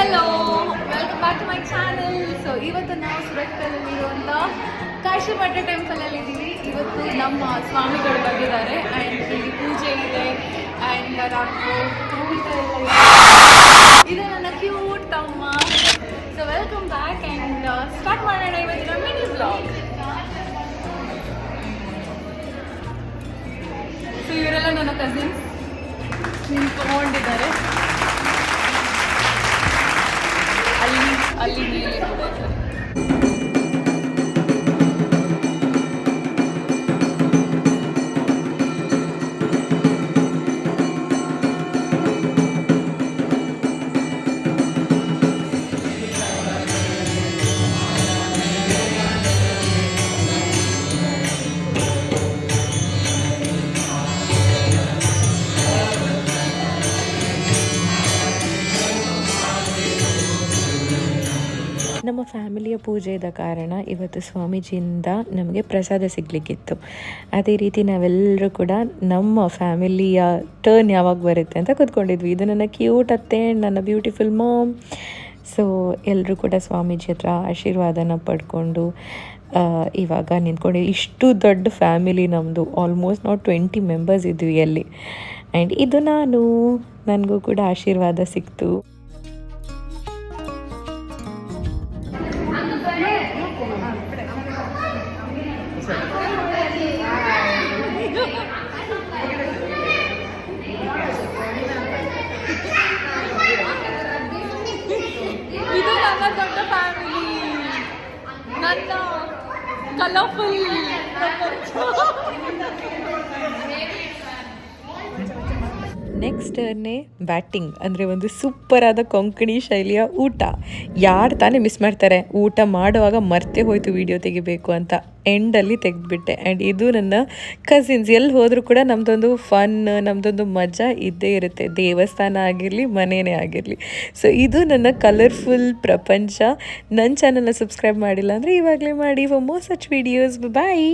Hello, welcome back to my channel. So ಇವತ್ತು ನಾವು ಸುರತ್ಕಲ್ಲಲ್ಲಿರುವಂಥ ಕಾಶಿ ಮಠ ಟೆಂಪಲಲ್ಲಿ ಇದ್ದೀವಿ. ಇವತ್ತು ನಮ್ಮ ಸ್ವಾಮಿಗಳು ಬಂದಿದ್ದಾರೆ ಆ್ಯಂಡ್ ಇಲ್ಲಿ ಪೂಜೆ ಇದೆ ಆ್ಯಂಡ್ ರಾತ್ರಿ ಊಟ ಎಲ್ಲ ಇದೆ. ಇದು ನನ್ನ ಕ್ಯೂಟ್ ತಮ್ಮ. So welcome back and start ಮಾಡೋಣ ಇವತ್ತಿನ ಮಿನಿ ಬ್ಲಾಗ್. ಸೊ ಇವರೆಲ್ಲ ನನ್ನ ಕಸಿನ್ಸ್ ನಿಂತ್ಕೊಂಡಿದ್ದಾರೆ. ಅಲ್ಲಿ ಮೇಲೆ ನಮ್ಮ ಫ್ಯಾಮಿಲಿಯ ಪೂಜೆ ಇದ್ದ ಕಾರಣ ಇವತ್ತು ಸ್ವಾಮೀಜಿಯಿಂದ ನಮಗೆ ಪ್ರಸಾದ ಸಿಗಲಿಕ್ಕಿತ್ತು. ಅದೇ ರೀತಿ ನಾವೆಲ್ಲರೂ ಕೂಡ ನಮ್ಮ ಫ್ಯಾಮಿಲಿಯ ಟರ್ನ್ ಯಾವಾಗ ಬರುತ್ತೆ ಅಂತ ಕೂತ್ಕೊಂಡಿದ್ವಿ. ಇದು ನನ್ನ ಕ್ಯೂಟ್ ಅತ್ತೆ, ನನ್ನ ಬ್ಯೂಟಿಫುಲ್ ಮಾಮ್. ಸೊ ಎಲ್ಲರೂ ಕೂಡ ಸ್ವಾಮೀಜಿ ಹತ್ರ ಆಶೀರ್ವಾದನ ಪಡ್ಕೊಂಡು ಇವಾಗ ನಿಂತ್ಕೊಂಡು, ಇಷ್ಟು ದೊಡ್ಡ ಫ್ಯಾಮಿಲಿ ನಮ್ಮದು. ಆಲ್ಮೋಸ್ಟ್ ನಾವು 20 ಮೆಂಬರ್ಸ್ ಇದ್ವಿ ಅಲ್ಲಿ. ಆ್ಯಂಡ್ ಇದು ನನಗೂ ಕೂಡ ಆಶೀರ್ವಾದ ಸಿಕ್ತು. ಇದು ನನ್ನ ದೊಡ್ಡ ಫ್ಯಾಮಿಲಿ, ನನ್ನ ಕಲರ್ಫುಲ್ ನೆಕ್ಸ್ಟ್ ಟರ್ನೇ ಬ್ಯಾಟಿಂಗ್, ಅಂದರೆ ಒಂದು ಸೂಪರಾದ ಕೊಂಕಣಿ ಶೈಲಿಯ ಊಟ. ಯಾರು ತಾನೇ ಮಿಸ್ ಮಾಡ್ತಾರೆ? ಊಟ ಮಾಡುವಾಗ ಮರ್ತೇ ಹೋಯ್ತು ವಿಡಿಯೋ ತೆಗಿಬೇಕು ಅಂತ, ಎಂಡಲ್ಲಿ ತೆಗೆದುಬಿಟ್ಟೆ. ಆ್ಯಂಡ್ ಇದು ನನ್ನ ಕಸಿನ್ಸ್. ಎಲ್ಲಿ ಹೋದರೂ ಕೂಡ ನಮ್ಮದೊಂದು ಫನ್, ನಮ್ಮದೊಂದು ಮಜಾ ಇದ್ದೇ ಇರುತ್ತೆ, ದೇವಸ್ಥಾನ ಆಗಿರಲಿ ಮನೆಯೇ ಆಗಿರಲಿ. ಸೊ ಇದು ನನ್ನ ಕಲರ್ಫುಲ್ ಪ್ರಪಂಚ. ನನ್ನ ಚಾನಲ್ನ ಸಬ್ಸ್ಕ್ರೈಬ್ ಮಾಡಿಲ್ಲ ಅಂದರೆ ಇವಾಗಲೇ ಮಾಡಿ. For more such videos. Bye.